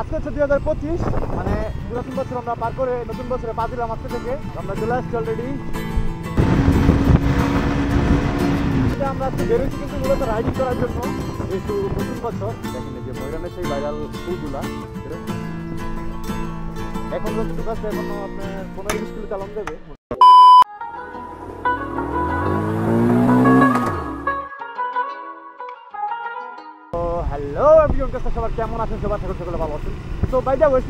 আজকে হচ্ছে 2025, মানে পুরাতন বছর আমরা পার করে নতুন বছরে পা দিলাম আজকে থেকে। আমরা চলে আসছি অলরেডি। আমরা আজকে বেরোচ্ছি কিন্তু মূলত রাইডিং করার জন্য, যেহেতু নতুন বছর। দেখেন যে ময়দানের সেই ভাইরাল ফুলগুলা এখন যতটুকু আছে, এখনো আপনার 15-20 কিলো চালান দেবে। হ্যালো এভরিওয়ান, সবাই কেমন আছেন? সবার সকল সকলে ভালো আছেন। তো by the way,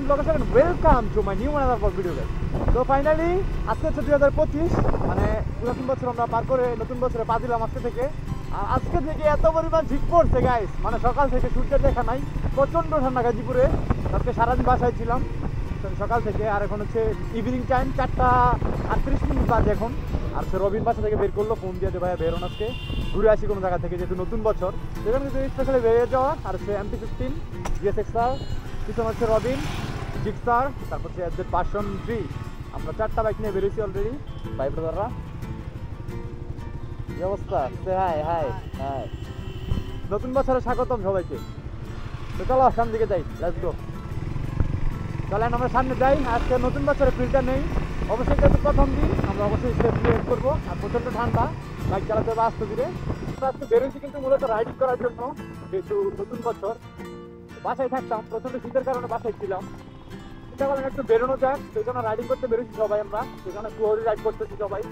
welcome to my new another video guys. তো ফাইনালি আজকে হচ্ছে 2025, মানে পুরাতন বছর আমরা পার করে নতুন বছরে পা দিলাম আজকে থেকে। আর আজকে থেকে এত পরিমাণ ঝিক পড়ছে গাইস, মানে সকাল থেকে সূর্যের দেখা নাই, প্রচণ্ড ঠান্ডা গাজীপুরে। আজকে সারাদিন বাসায় ছিলাম সকাল থেকে। আর এখন হচ্ছে ইভিনিং টাইম, 4:38 বাজে এখন। আর সে রবিন বাসা থেকে বের করলো, ফোন দিয়ে ভাইয়া বেরোন আজকে ঘুরে আসি কোনো জায়গা থেকে, যেহেতু নতুন বছর সেখানে কিন্তু স্পেশালি বেরিয়ে যাওয়া। আর হচ্ছে MT-15 GSX-R, পিছনে হচ্ছে রবিন, জিক্সার, তারপর হচ্ছে এদের পাশন 3। আমরা 4টা বাইক নিয়ে বেরিয়েছি অলরেডি। ভাই ব্রাদাররা কি অবস্থা? হাই হাই হাই, নতুন বছরে স্বাগতম সবাইকে। তো চলো সামনের দিকে যাই, লেটস গো। চলেন আমরা সামনে যাই। আজকে নতুন বছরের ফিল্টার নেই অবশ্যই, যেহেতু প্রথম দিন আমরা অবশ্যই সেফলি হেড করবো। আর প্রচণ্ড ঠান্ডা, বাইক চালাতে হবে আস্তে ধীরে। আজকে বেরোচ্ছি কিন্তু মূলত রাইডিং করার জন্য, যেহেতু নতুন বছর। বাসায় থাকতাম, প্রচণ্ড শীতের কারণে বাসায় ছিলাম। চিন্তা করলাম একটু বেরোনো যাক, সেই জন্য রাইডিং করতে বেরোচ্ছি সবাই আমরা। সেখানে কুহরি রাইড করতেছি সবাই।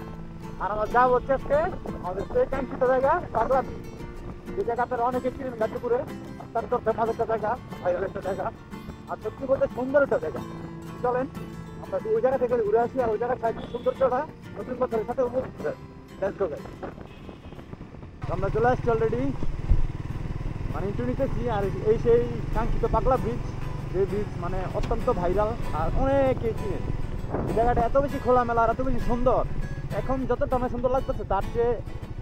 আর আমার যা হচ্ছে আজকে আমাদের সেই কাঙ্ক্ষিত জায়গা পাগলা, যে জায়গাটা অনেকে চিনেন গাজীপুরে, অত্যন্ত ফেমাস একটা জায়গা, ভাইরাল একটা জায়গা। আর সত্যি বলতে সুন্দর একটা জায়গা। চলেন আমরা ওই জায়গা থেকে ঘুরে আসি, আর ওই জায়গার সাইড সৌন্দর্যটা নতুন বছরের সাথে আমরা চলে আসছি অলরেডি, মানে ইন্টু নিতেছি। আর এই সেই কাঙ্ক্ষিত পাগলা ব্রিজ, যে ব্রিজ মানে অত্যন্ত ভাইরাল আর অনেকে চিনেন। এই জায়গাটা এত বেশি খোলামেলা আর এত বেশি সুন্দর, এখন যতটা আমার সুন্দর লাগতেছে তার চেয়ে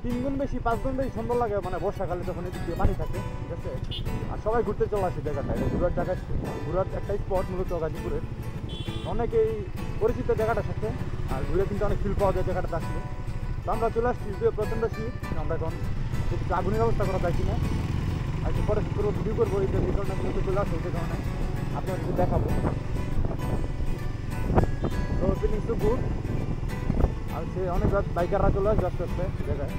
3 গুণ বেশি 5 গুণ বেশি সুন্দর লাগে মানে বর্ষাকালে, যখন এদিক দিয়ে পানি থাকে, ঠিক আছে। আর সবাই ঘুরতে চলে আসে জায়গাটা, ঘুরার জায়গা, ঘুরার একটা স্পট মূলত গাজীপুরের। অনেকেই পরিচিত জায়গাটার সাথে, আর ঘুরে কিন্তু অনেক ফিল পাওয়া যায় জায়গাটা আসলে। তো আমরা চলে আসছি, প্রচণ্ড শীত। আমরা এখন একটু আগুনের ব্যবস্থা করা যায় কিনা, আর একটু পরে পুরো ভিডিও করবো। এই কারণে চলে আসছে, সেই কারণে আপনার কিছু দেখাবো। তো ফিলিং টু গুড। আর সে অনেক বাইকাররা চলে আসবে আস্তে আস্তে জায়গায়।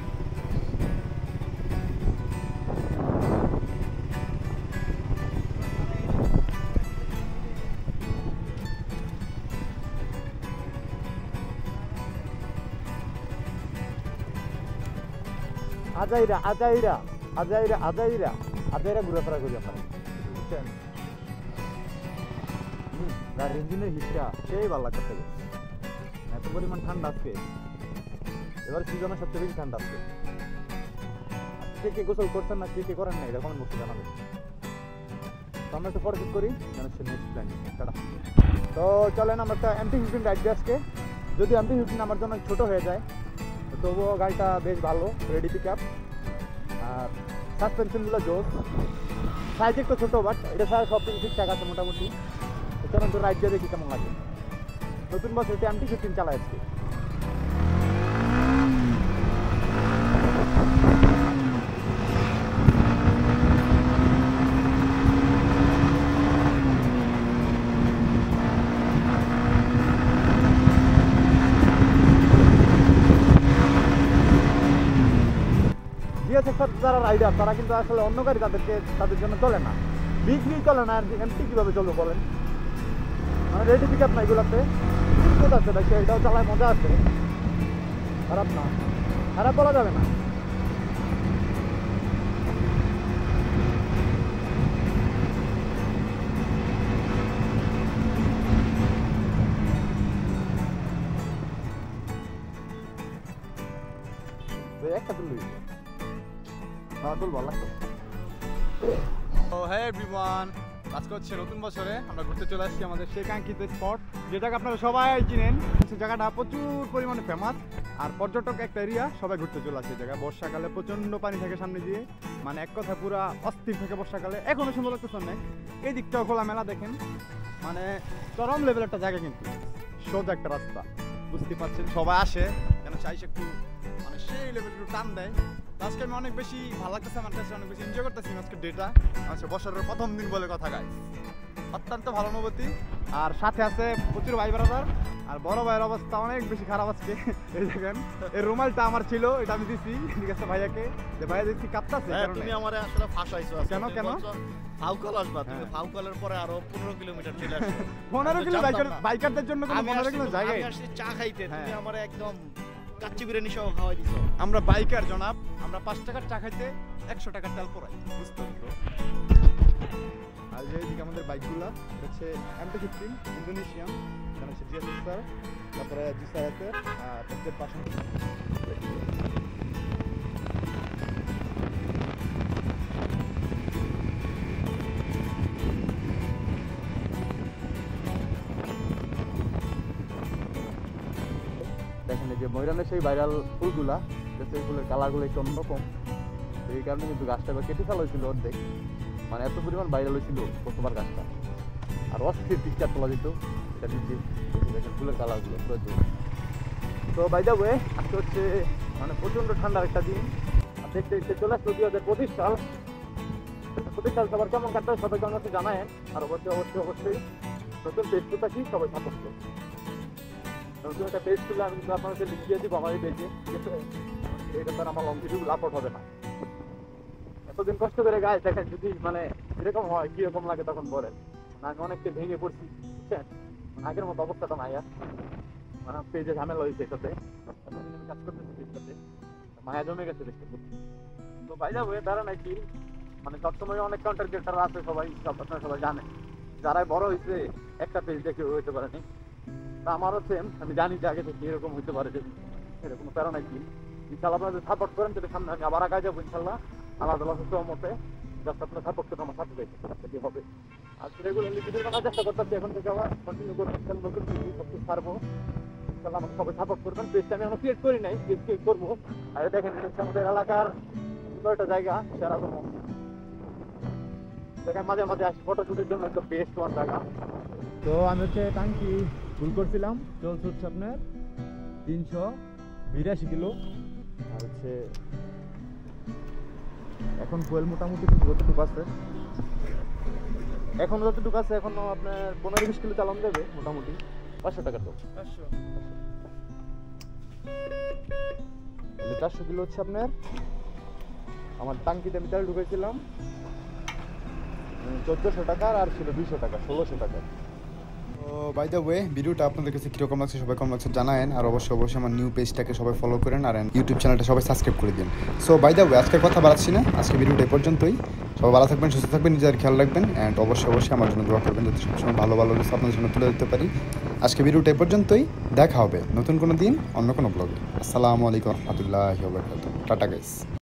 আজাইরা আজাইরা আজাইরা আজাইরা আজাইরা ঘুরাফেরা করি আমরা, বুঝছেন। গাড়ির ইঞ্জিনের হিটটা সেই ভালো লাগতেছে, এত পরিমাণ ঠান্ডা আজকে। এবার সিজনের সবচেয়ে বেশি ঠান্ডা আজকে। কে কে গোসল করছেন না, কে কে করেন না, এটা কমেন্ট বক্সে জানাবেন। তো আমরা একটু পরে ঠিক করি, যেন সে নেক্সট প্ল্যান। তো চলেন আমরা একটা MT-15 রাইড দিই আজকে। যদি MT-15 আমার জন্য ছোট হয়ে যায়, তবুও গাড়িটা বেশ ভালো, রেডি পিক আপ। আর সাসপেনশনগুলো জোস, সাইজ একটু ছোটো, বাট এটা ছাড়া সব কিছু ঠিকঠাক আছে মোটামুটি। চলেন তো রাইড দিয়ে দেখি কেমন লাগে। নতুন বছর MT-15 চালায় আজকে। GSX-R যারা রাইডার, তারা কিন্তু আসলে অন্য গাড়ি তাদের জন্য চলে না, বিক্রি চলে না। আর MT কীভাবে চলবে বলেন, মানে রেডি পিক আপ না এগুলোতে আছে ভাই, এটাও চালায় মজা আছে, খারাপ না, খারাপ বলা যাবে না। একটা তুলবি ভালো লাগতো। ও হ্যাঁ এভরিওয়ান, আজকে হচ্ছে নতুন বছরে আমরা ঘুরতে চলে আসছি আমাদের সেই কাঙ্ক্ষিত স্পট, যেটাকে আপনারা সবাই চিনেন। সেই জায়গাটা প্রচুর পরিমাণে ফেমাস আর পর্যটক একটা এরিয়া, সবাই ঘুরতে চলে আসে। এই জায়গায় বর্ষাকালে প্রচণ্ড পানি থাকে সামনে দিয়ে, মানে এক কথা পুরা অস্থির থাকে বর্ষাকালে। এখনও সুন্দর লাগতেছে অনেক, এই দিকটাও খোলামেলা দেখেন, মানে চরম লেভেল একটা জায়গা, কিন্তু সোজা একটা রাস্তা, বুঝতে পারছেন। সবাই আসে কেন চাইছে একটু, মানে সেই লেভেল একটু টান দেয়। আজকে আমি অনেক বেশি ভালো লাগতেছে, আমার কাছে অনেক বেশি এনজয় করতেছি আজকে ডেটা। আচ্ছা বছরের প্রথম দিন বলে কথা গাইস। অত্যন্ত ভালো অনুভূতি। আর সাথে আছে প্রচুর ভাই ব্রাদার। আর বড় ভাইয়ের অবস্থা অনেক বেশি খারাপ আজকে। এই দেখেন এই রুমালটা আমার ছিল, এটা আমি দিছি ঠিক আছে ভাইয়াকে, যে ভাইয়া দেখছি কাঁপতাছে। তুমি আমারে আসলে ফাঁসাইছো। কেন কেন? ফাউকল আসবা তুমি, ফাউকলের পরে আরো 15 কিলোমিটার চলে আসো। 15 কিলো বাইকারদের জন্য কোনো 15 কিলো জায়গা? আমি আসছি চা খাইতে, তুমি আমারে একদম কাচ্চি বিরিয়ানি সহ খাওয়াই দিছো। আমরা বাইকার জনাব, আমরা 5 টাকার চা খাইতে 100 টাকার তেল পোড়াই, বুঝতে পারছো? আর যে এদিকে আমাদের বাইকগুলা হচ্ছে MT-15 ইন্দোনেশিয়ান, এখানে হচ্ছে GSX স্যার, তারপরে জিসার আছে, আর সবচেয়ে পাশে দেখেন এই যে ময়রানের সেই ভাইরাল ফুলগুলা, সেই ফুলের কালারগুলো একটু অন্যরকম, তো এই কারণে কিন্তু গাছটা এবার কেটে ফেলা হয়েছিল অর্ধেক, মানে এত পরিমাণ ভাইরাল হয়েছিল প্রথমবার গাছটা। আর অস্থির পিকচার তোলা যেত, এটা দিচ্ছি দেখেন ফুলের কালারগুলো পুরো। তো বাই দ্য ওয়ে আজকে হচ্ছে মানে প্রচণ্ড ঠান্ডার একটা দিন, আর দেখতে দেখতে চলে আসলো 2025 সাল। 25 সাল সবার কেমন কাটবে সবাই কেমন আছে জানায়। আর অবশ্যই নতুন পেজ তো থাকি, সবাই সাপোর্ট করবে। নতুন একটা পেজ খুলে আমি কিন্তু আপনাদের লিখিয়ে দিব আমার এই পেজে, ঠিক আছে? এটা তার আমার লং ভিডিও আপলোড হবে না। এতদিন কষ্ট করে গায়ে দেখেন যদি মানে এরকম হয় কিরকম লাগে তখন বলেন। আমি অনেকটা ভেঙে পড়ছি, বুঝছেন? আগের মতো অবস্থাটা নাই আর, মানে পেজে ঝামেলা হয়েছে এটাতে, কাজ করতেছি পেজটাতে, মায়া জমে গেছে দেখতে পাচ্ছি। তো ভাই যাবো তারা নাকি মানে সবসময় অনেক কন্টেন্ট ক্রিয়েটার আছে, সবাই আপনারা সবাই জানেন, যারাই বড় হয়েছে একটা পেজ দেখে হইতে পারেনি। তা আমারও সেম, আমি জানি যে আগে থেকে এরকম হইতে পারে, যে এরকম প্যারা নাকি। ইনশাল্লাহ আপনারা যদি সাপোর্ট করেন তাহলে সামনে আমি আবার আগায় যাবো ইনশাল্লাহ, আল্লাহ সহমতে। জাস্ট আপনার সাপোর্ট করতে আমার সাথে দেখতে হবে। আর রেগুলারলি ভিডিও বানার চেষ্টা করতেছি, এখন থেকে আবার কন্টিনিউ করবো, নতুন ভিডিও সব কিছু ছাড়বো ইনশাল্লাহ। আমাকে সবাই সাপোর্ট করবেন। পেজটা আমি এখন ক্রিয়েট করি নাই, পেজ ক্রিয়েট করবো। আর দেখেন আমাদের এলাকার সুন্দর একটা জায়গা, সেরকম দেখেন মাঝে মাঝে আসি ফটো শুটের জন্য, একটা বেস্ট ওয়ান জায়গা। তো আমি হচ্ছে টাঙ্কি ফুল করছিলাম, চলছে হচ্ছে আপনার 382 কিলো। আর হচ্ছে এখন ফুয়েল মোটামুটি যতটুকু আছে, এখন যতটুকু আছে এখনো আপনার 15-20 কিলো চালান দেবে মোটামুটি। 500 টাকা তো 400 কিলো হচ্ছে আপনার। আমার টাঙ্কিতে আমি তেল ঢুকেছিলাম 1400 টাকা, আর ছিল 200 টাকা, 1600 টাকা। তো বাই দ্য ওয়ে ভিডিওটা আপনাদের কাছে কীরকম লাগছে সবাই কেমন লাগছে জানায়েন। আর অবশ্যই আমার নিউ পেজটাকে সবাই ফলো করেন, আর ইউটিউব চ্যানেলটা সবাই সাবস্ক্রাইব করে দিন। সো বাই দ্য ওয়ে আজকের কথা বাড়াচ্ছি না, আজকে ভিডিওটা এই পর্যন্তই। সবাই ভালো থাকবেন, সুস্থ থাকবেন, নিজের খেয়াল রাখবেন, অ্যান্ড অবশ্যই আমার জন্য দোয়া করবেন যাতে সবসময় ভালো ভালো কিছু আপনাদের জন্য তুলে দিতে পারি। আজকে ভিডিওটা এই পর্যন্তই, দেখা হবে নতুন কোনো দিন অন্য কোনো ব্লগে। আসসালামু আলাইকুম রহমতুল্লাহি ওয়া বারাকাতুহু। Tata guys.